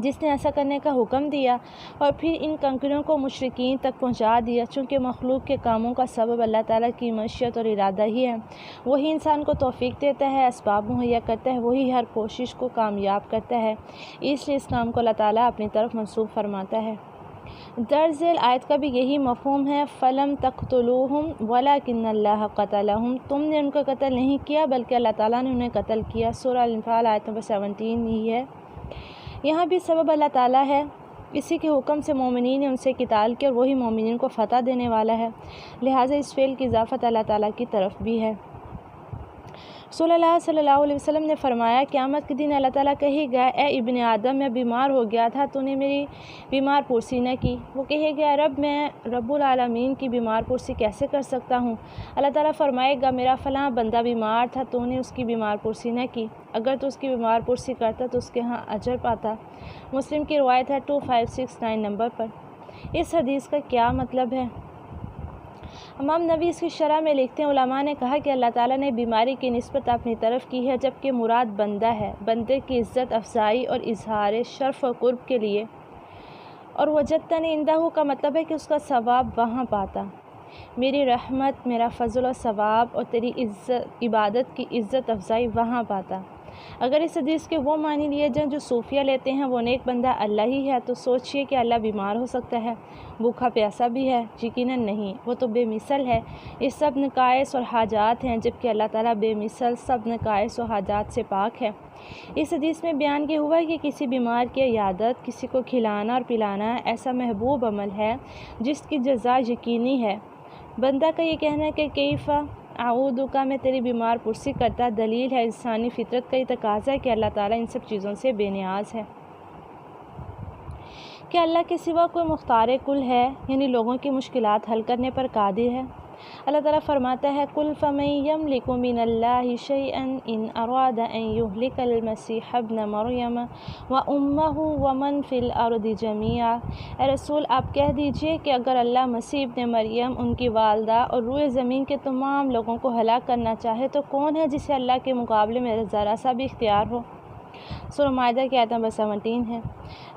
جس نے ایسا کرنے کا حکم دیا اور پھر ان کنکریوں کو مشرکین تک پہنچا دیا، چونکہ مخلوق کے کاموں کا سبب اللہ تعالیٰ کی مشیت اور ارادہ ہی ہے۔ وہی انسان کو توفیق دیتا ہے، اسباب مہیا کرتا ہے، وہی ہر کوشش کو کامیاب کرتا ہے، اس لیے اس کام کو اللہ تعالیٰ اپنی طرف منسوب فرماتا ہے۔ درج ذیل آیت کا بھی یہی مفہوم ہے، فَلَمْ تَقْتُلُوهُمْ وَلَكِنَّ اللَّهَ قَتَلَهُمْ، تم نے ان کو قتل نہیں کیا بلکہ اللہ تعالیٰ نے انہیں قتل کیا۔ سورہ الانفال آیت نمبر 17 ہی ہے۔ یہاں بھی سبب اللہ تعالیٰ ہے، اسی کے حکم سے مومنین نے ان سے قتال کیا اور وہی مومنین کو فتح دینے والا ہے، لہٰذا اس فعل کی اضافت اللہ تعالیٰ کی طرف بھی ہے۔ رسول اللہ صلی اللہ علیہ وسلم نے فرمایا، قیامت کے دن اللہ تعالیٰ کہے گا، اے ابن آدم، میں بیمار ہو گیا تھا، تو نے میری بیمار پرسی نہ کی۔ وہ کہے گا، رب میں رب العالمین کی بیمار پرسی کیسے کر سکتا ہوں؟ اللہ تعالیٰ فرمائے گا، میرا فلاں بندہ بیمار تھا، تو نے اس کی بیمار پرسی نہ کی، اگر تو اس کی بیمار پرسی کرتا تو اس کے ہاں اجر پاتا۔ مسلم کی روایت ہے 2569 نمبر پر۔ اس حدیث کا کیا مطلب ہے؟ امام نووی اس کی شرح میں لکھتے ہیں، علماء نے کہا کہ اللہ تعالیٰ نے بیماری کی نسبت اپنی طرف کی ہے، جبکہ مراد بندہ ہے، بندے کی عزت افزائی اور اظہار شرف و قرب کے لیے، اور وجدتنی عندہ کا مطلب ہے کہ اس کا ثواب وہاں پاتا۔ میری رحمت، میرا فضل و ثواب اور تیری عبادت کی عزت افزائی وہاں پاتا۔ اگر اس حدیث کے وہ معنی لیے جائیں جو صوفیہ لیتے ہیں، وہ نیک بندہ اللہ ہی ہے، تو سوچئے کہ اللہ بیمار ہو سکتا ہے، بھوکا پیاسا بھی ہے؟ یقیناً نہیں، وہ تو بے مثل ہے، اس سب نقائص اور حاجات ہیں، جبکہ اللہ تعالیٰ بے مثل سب نقائص و حاجات سے پاک ہے۔ اس حدیث میں بیان یہ ہوا ہے کہ کسی بیمار کی عیادت، کسی کو کھلانا اور پلانا ایسا محبوب عمل ہے جس کی جزا یقینی ہے۔ بندہ کا یہ کہنا ہے کہ کیفا اعوذ کا، میں تیری بیمار پرسی کرتا، دلیل ہے انسانی فطرت کا یہ تقاضا ہے کہ اللہ تعالیٰ ان سب چیزوں سے بے نیاز ہے۔ کیا اللہ کے سوا کوئی مختار کل ہے، یعنی لوگوں کی مشکلات حل کرنے پر قادر ہے؟ اللہ تعالیٰ فرماتا ہے، قُلْ فَمَن يَمْلِكُ مِنَ اللَّهِ شَيْئًا إِنْ أَرَادَ أَن يُهْلِكَ الْمَسِيحَ ابْنَ مَرْيَمَ وَأُمَّهُ وَمَن فِي الْأَرْضِ جَمِيعًا، اے رسول آپ کہہ دیجئے کہ اگر اللہ مسیح ابن مریم، ان کی والدہ اور روئے زمین کے تمام لوگوں کو ہلاک کرنا چاہے تو کون ہے جسے اللہ کے مقابلے میں ذرا سا بھی اختیار ہو؟ سورہ مائدہ کی آیت نمبر 17 ہے۔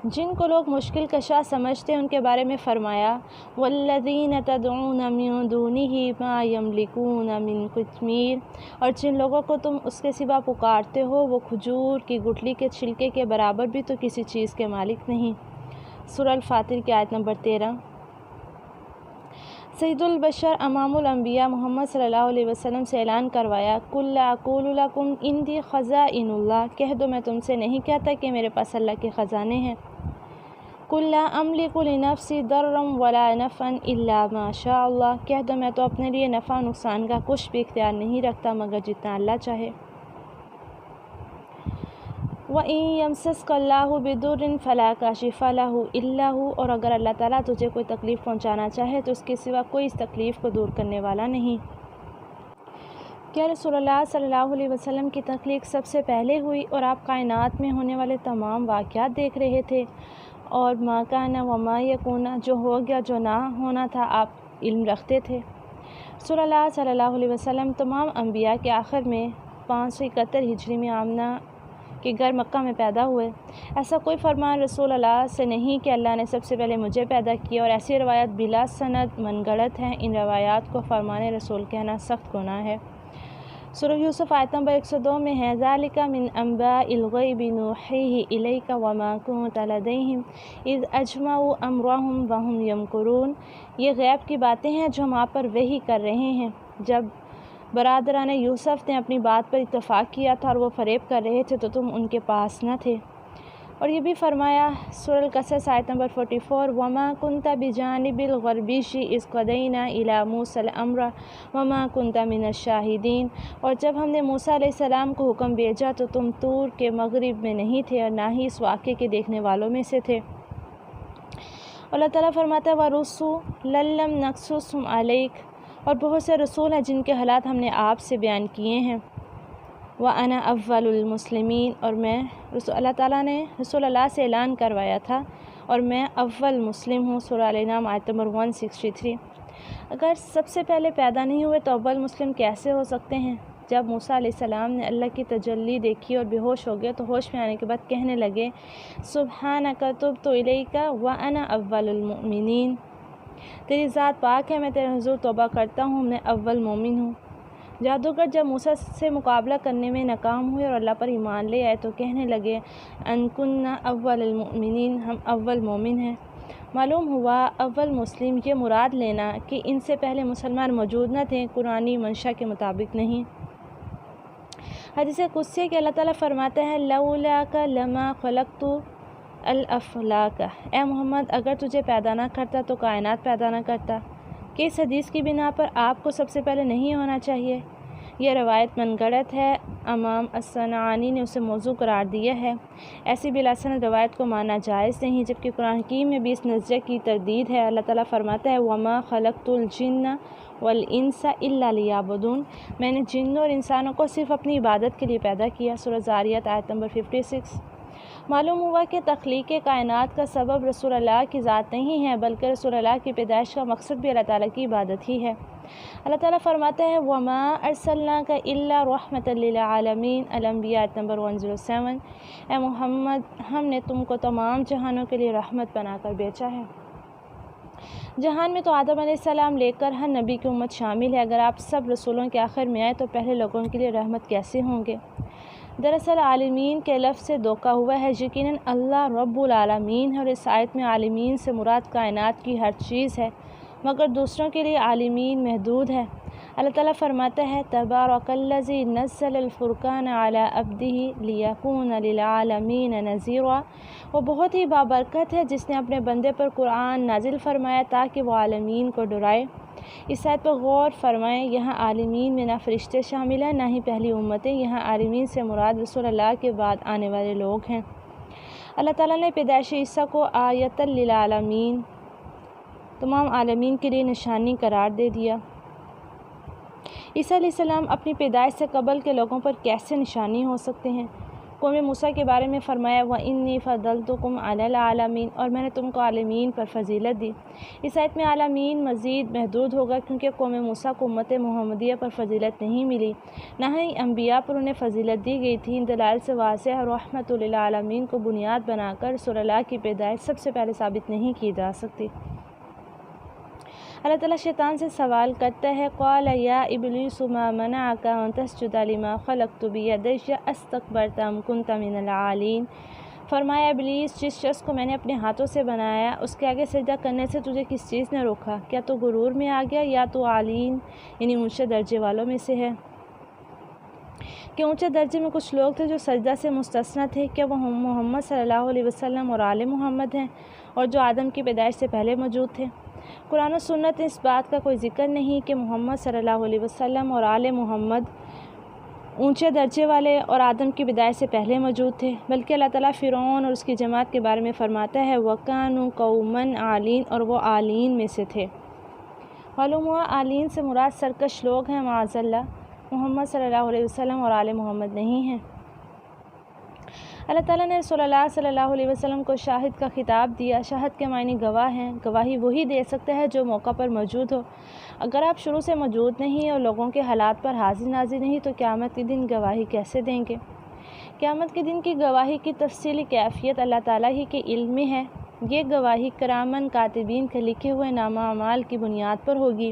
جن کو لوگ مشکل کشا سمجھتے ہیں ان کے بارے میں فرمایا، وَالَّذِينَ تَدْعُونَ مِن دُونِهِ مَا يَمْلِكُونَ مِن قِطْمِيرٍ، اور جن لوگوں کو تم اس کے سوا پکارتے ہو وہ کھجور کی گٹلی کے چھلکے کے برابر بھی تو کسی چیز کے مالک نہیں۔ سورہ الفاتر کی آیت نمبر 13۔ سید البشر امام الانبیاء محمد صلی اللہ علیہ وسلم سے اعلان کروایا، قُلْ لَا أَقُولُ لَكُمْ عِنْدِي خَزَائِنُ اللَّهِ، کہہ دو میں تم سے نہیں کہتا کہ میرے پاس اللہ کے خزانے ہیں۔ قُلْ لَا أَمْلِكُ لِنَفْسِي ضَرًّا وَلَا نَفْعًا إِلَّا مَا شَاءَ اللَّهُ، کہہ دو میں تو اپنے لیے نفع و نقصان کا کچھ بھی اختیار نہیں رکھتا مگر جتنا اللہ چاہے۔ وَإِن يَمْسَسْكَ اللَّهُ بِضُرٍّ فَلَا كَاشِفَ لَهُ إِلَّا هُوَ، اور اگر اللہ تعالیٰ تجھے کوئی تکلیف پہنچانا چاہے تو اس کے سوا کوئی اس تکلیف کو دور کرنے والا نہیں۔ کیا رسول اللہ صلی اللہ علیہ وسلم کی تخلیق سب سے پہلے ہوئی اور آپ کائنات میں ہونے والے تمام واقعات دیکھ رہے تھے، اور ما کان وما یکون، جو ہو گیا جو نہ ہونا تھا آپ علم رکھتے تھے؟ رسول اللہ صلی اللہ علیہ وسلم تمام انبیاء کے آخر میں 571 ہجری میں آمنہ کے گھر مکہ میں پیدا ہوئے۔ ایسا کوئی فرمان رسول اللہ سے نہیں کہ اللہ نے سب سے پہلے مجھے پیدا کیا، اور ایسی روایات بلا سند من گڑت ہیں، ان روایات کو فرمان رسول کہنا سخت گناہ ہے۔ سورہ یوسف آیت نمبر 102 میں ہے، ذَلِكَ مِنْ أَنْبَاءِ الْغَيْبِ نُوحِيهِ إِلَيْكَ وَمَا كُنْتَ لَدَيْهِمْ إِذْ أَجْمَعُوا أَمْرَهُمْ وَهُمْ يَمْكُرُونَ، یہ غیب کی باتیں ہیں جو ہم آپ پر وحی کر رہے ہیں۔ جب برادران یوسف نے اپنی بات پر اتفاق کیا تھا اور وہ فریب کر رہے تھے تو تم ان کے پاس نہ تھے۔ اور یہ بھی فرمایا، سورہ القصص آیت نمبر 44، وَمَا كُنْتَ بِجَانِبِ الْغَرْبِيِّ إِذْ قَضَيْنَا إِلَىٰ مُوسَىٰ الْأَمْرَ وَمَا كُنْتَ مِنَ الشَّاهِدِينَ، اور جب ہم نے موسیٰ علیہ السلام کو حکم بھیجا تو تم طور کے مغرب میں نہیں تھے اور نہ ہی اس واقعے کے دیکھنے والوں میں سے تھے۔ اللہ تعالیٰ فرماتا ہے، وَرُسُلًا لَّمْ نَقْصُصْهُمْ عَلَيْكَ، اور بہت سے رسول ہیں جن کے حالات ہم نے آپ سے بیان کیے ہیں۔ وَأَنَا أَوَّلُ الْمُسْلِمِينَ، اور میں اللہ تعالیٰ نے رسول اللہ سے اعلان کروایا تھا اور میں اول مسلم ہوں۔ سورہ الانعام آیت نمبر 163۔ اگر سب سے پہلے پیدا نہیں ہوئے تو اول مسلم کیسے ہو سکتے ہیں؟ جب موسیٰ علیہ السلام نے اللہ کی تجلی دیکھی اور بے ہوش ہو گئے تو ہوش میں آنے کے بعد کہنے لگے سبحانک تبت الیک وانا اول المؤمنین، تیری ذات پاک ہے، میں تیرے حضور توبہ کرتا ہوں، میں اول مومن ہوں۔ جادوگر جب موسیٰ سے مقابلہ کرنے میں ناکام ہوئے اور اللہ پر ایمان لے آئے تو کہنے لگے ان کننا اول المؤمنین، ہم اول مومن ہیں۔ معلوم ہوا اول مسلم یہ مراد لینا کہ ان سے پہلے مسلمان موجود نہ تھے قرآنی منشا کے مطابق نہیں۔ حدیث قدسی کہ اللہ تعالیٰ فرماتے ہیں لولاک لما خلقت الافلاک، اے محمد اگر تجھے پیدا نہ کرتا تو کائنات پیدا نہ کرتا، کہ اس حدیث کی بنا پر آپ کو سب سے پہلے نہیں ہونا چاہیے۔ یہ روایت من گڑت ہے، امام الصنعانی نے اسے موضوع قرار دیا ہے۔ ایسی بلا سند روایت کو ماننا جائز نہیں، جبکہ قرآن حکیم میں بھی اس نظریے کی تردید ہے۔ اللہ تعالیٰ فرماتا ہے وما خلقت الجن والانس الا لیعبدون، میں نے جنوں اور انسانوں کو صرف اپنی عبادت کے لیے پیدا کیا۔ سورہ ذاریات آیت نمبر 56۔ معلوم ہوا کہ تخلیق کائنات کا سبب رسول اللہ کی ذات نہیں ہے، بلکہ رسول اللہ کی پیدائش کا مقصد بھی اللہ تعالیٰ کی عبادت ہی ہے۔ اللہ تعالیٰ فرماتے ہیں وما ارسلناک الا رحمۃ للعالمین، الانبیاء آیت نمبر 107، اے محمد ہم نے تم کو تمام جہانوں کے لیے رحمت بنا کر بھیجا ہے۔ جہان میں تو آدم علیہ السلام لے کر ہر نبی کی امت شامل ہے، اگر آپ سب رسولوں کے آخر میں آئے تو پہلے لوگوں کے لیے رحمت کیسے ہوں گے؟ دراصل عالمین کے لفظ سے دھوکہ ہوا ہے، یقیناً اللہ رب العالمین ہے اور اس آیت میں عالمین سے مراد کائنات کی ہر چیز ہے، مگر دوسروں کے لیے عالمین محدود ہے۔ اللہ تعالیٰ فرماتا ہے تبارک الذی نزل الفرقان علی عبدہ لیکون للعالمین نذیرا، وہ بہت ہی بابرکت ہے جس نے اپنے بندے پر قرآن نازل فرمایا تاکہ وہ عالمین کو ڈرائے۔ اس آیت پر غور فرمائیں، یہاں عالمین میں نہ فرشتے شامل ہیں نہ ہی پہلی امتیں، یہاں عالمین سے مراد رسول اللہ کے بعد آنے والے لوگ ہیں۔ اللہ تعالیٰ نے پیدائش عیسیٰ کو آیۃ للعالمین، تمام عالمین کے لیے نشانی قرار دے دیا۔ عیسیٰ علیہ السلام اپنی پیدائش سے قبل کے لوگوں پر کیسے نشانی ہو سکتے ہیں؟ قوم موسیٰ کے بارے میں فرمایا وَإِنِّي فَضَّلْتُكُمْ عَلَى الْعَالَمِينَ، اور میں نے تم کو عالمین پر فضیلت دی۔ اس آیت میں عالمین مزید محدود ہوگا کیونکہ قوم موسیٰ کو امت محمدیہ پر فضیلت نہیں ملی، نہ ہی انبیاء پر انہیں فضیلت دی گئی تھی۔ ان دلائل سے واضح ہے رحمت للعالمین کو بنیاد بنا کر رسول اللہ کی پیدائش سب سے پہلے ثابت نہیں کی جا سکتی۔ اللہ تعالیٰ شیطان سے سوال کرتا ہے قال یا ابلیس ما منعک ان تسجد لما خلقت بیدی استکبرت ام کنت من العالین، فرمایا ابلیس جس شخص کو میں نے اپنے ہاتھوں سے بنایا اس کے آگے سجدہ کرنے سے تجھے کس چیز نے روکا؟ کیا تو غرور میں آ گیا یا تو عالین یعنی اونچے درجے والوں میں سے ہے؟ کہ اونچے درجے میں کچھ لوگ تھے جو سجدہ سے مستثنی تھے، کیا وہ محمد صلی اللہ علیہ وسلم اور آل محمد ہیں اور جو آدم کی پیدائش سے پہلے موجود تھے؟ قرآن و سنت اس بات کا کوئی ذکر نہیں کہ محمد صلی اللہ علیہ وسلم اور آل محمد اونچے درجے والے اور آدم کی پیدائش سے پہلے موجود تھے، بلکہ اللہ تعالیٰ فرعون اور اس کی جماعت کے بارے میں فرماتا ہے وَكَانُوا قَوْمًا عَالِينَ، اور وہ عالین میں سے تھے۔ معلوم ہوا عالین سے مراد سرکش لوگ ہیں، معاذ اللہ، محمد صلی اللہ علیہ وسلم اور آل محمد نہیں ہیں۔ اللہ تعالیٰ نے رسول اللہ صلی اللہ علیہ وسلم کو شاہد کا خطاب دیا۔ شاہد کے معنی گواہ ہیں، گواہی وہی دے سکتا ہے جو موقع پر موجود ہو۔ اگر آپ شروع سے موجود نہیں اور لوگوں کے حالات پر حاضر ناظر نہیں تو قیامت کے دن گواہی کیسے دیں گے؟ قیامت کے دن کی گواہی کی تفصیلی کیفیت اللہ تعالیٰ ہی کے علم میں ہے۔ یہ گواہی کرامن کاتبین کے لکھے ہوئے نامہ اعمال کی بنیاد پر ہوگی۔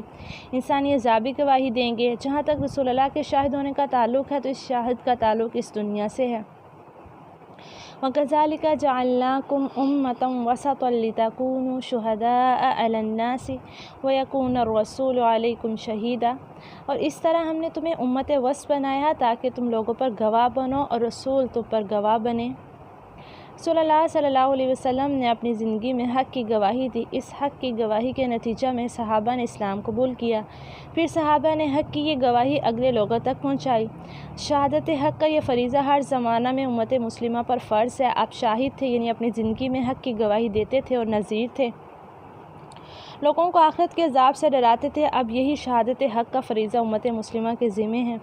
انسانی اعضابی گواہی دیں گے۔ جہاں تک رسول اللہ کے شاہد ہونے کا تعلق ہے تو اس شاہد کا تعلق اس دنیا سے ہے۔ وَكَذَلِكَ جَعَلْنَاكُمْ أُمَّةً وَسَطًا لِتَكُونُوا شُهَدَاءَ عَلَى النَّاسِ وَيَكُونَ الرَّسُولُ عَلَيْكُمْ شَهِيدًا، اور اس طرح ہم نے تمہیں امت وسط بنایا تاکہ تم لوگوں پر گواہ بنو اور رسول تم پر گواہ بنے۔ رسول اللہ صلی اللہ علیہ وسلم نے اپنی زندگی میں حق کی گواہی دی۔ اس حق کی گواہی کے نتیجہ میں صحابہ نے اسلام قبول کیا، پھر صحابہ نے حق کی یہ گواہی اگلے لوگوں تک پہنچائی۔ شہادت حق کا یہ فریضہ ہر زمانہ میں امت مسلمہ پر فرض ہے۔ آپ شاہد تھے، یعنی اپنی زندگی میں حق کی گواہی دیتے تھے اور نذیر تھے، لوگوں کو آخرت کے عذاب سے ڈراتے تھے۔ اب یہی شہادت حق کا فریضہ امت مسلمہ کے ذمے ہے۔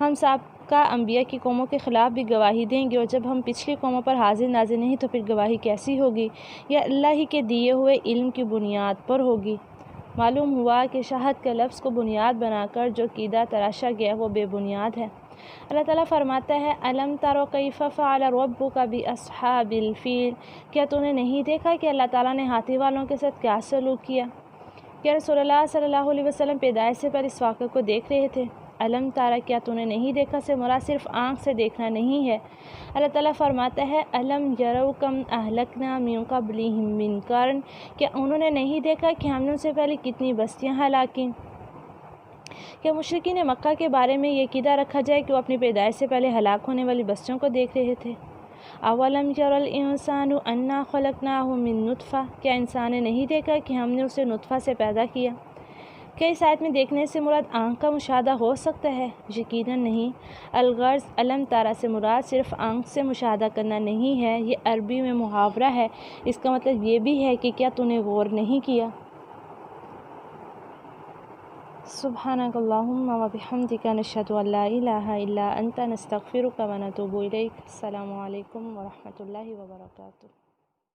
ہم سابقہ انبیاء کی قوموں کے خلاف بھی گواہی دیں گے، اور جب ہم پچھلی قوموں پر حاضر ناظر نہیں تو پھر گواہی کیسی ہوگی؟ یہ اللہ ہی کے دیے ہوئے علم کی بنیاد پر ہوگی۔ معلوم ہوا کہ شہد کے لفظ کو بنیاد بنا کر جو عقیدہ تراشا گیا وہ بے بنیاد ہے۔ اللہ تعالیٰ فرماتا ہے الم تروا کیف فعل ربک باصحاب الفیل، کیا تو نے نہیں دیکھا کہ اللہ تعالیٰ نے ہاتھی والوں کے ساتھ کیا سلوک کیا؟ کیا رسول اللہ صلی اللہ علیہ وسلم پیدائش سے پہلے اس واقعے کو دیکھ رہے تھے؟ الم تارا، کیا تو نے نہیں دیکھا سے مراد صرف آنکھ سے دیکھنا نہیں ہے۔ اللہ تعالیٰ فرماتا ہے الم یروا کم اہلکنا من قبلہم من قرن، کیا انہوں نے نہیں دیکھا کہ ہم نے ان سے پہلے کتنی بستیاں ہلاک کیں؟ کیا مشرکین مکہ کے بارے میں یہ عقیدہ رکھا جائے کہ وہ اپنی پیدائش سے پہلے ہلاک ہونے والی بستیوں کو دیکھ رہے تھے؟ اولم یر الانسان انا خلقناہ من نطفہ، کیا انسان نے نہیں دیکھا کہ ہم نے اسے نطفہ سے پیدا کیا؟ کیا اس آیت میں دیکھنے سے مراد آنکھ کا مشاہدہ ہو سکتا ہے؟ یقیناً نہیں۔ الغرض الم تارا سے مراد صرف آنکھ سے مشاہدہ کرنا نہیں ہے، یہ عربی میں محاورہ ہے۔ اس کا مطلب یہ بھی ہے کہ کیا تو نے غور نہیں کیا؟ سبحانک اللہم و بحمدک، نشہد ان لا الہ الا انت، نستغفرک و نتوب الیک۔ السلام علیکم ورحمۃ اللہ وبرکاتہ۔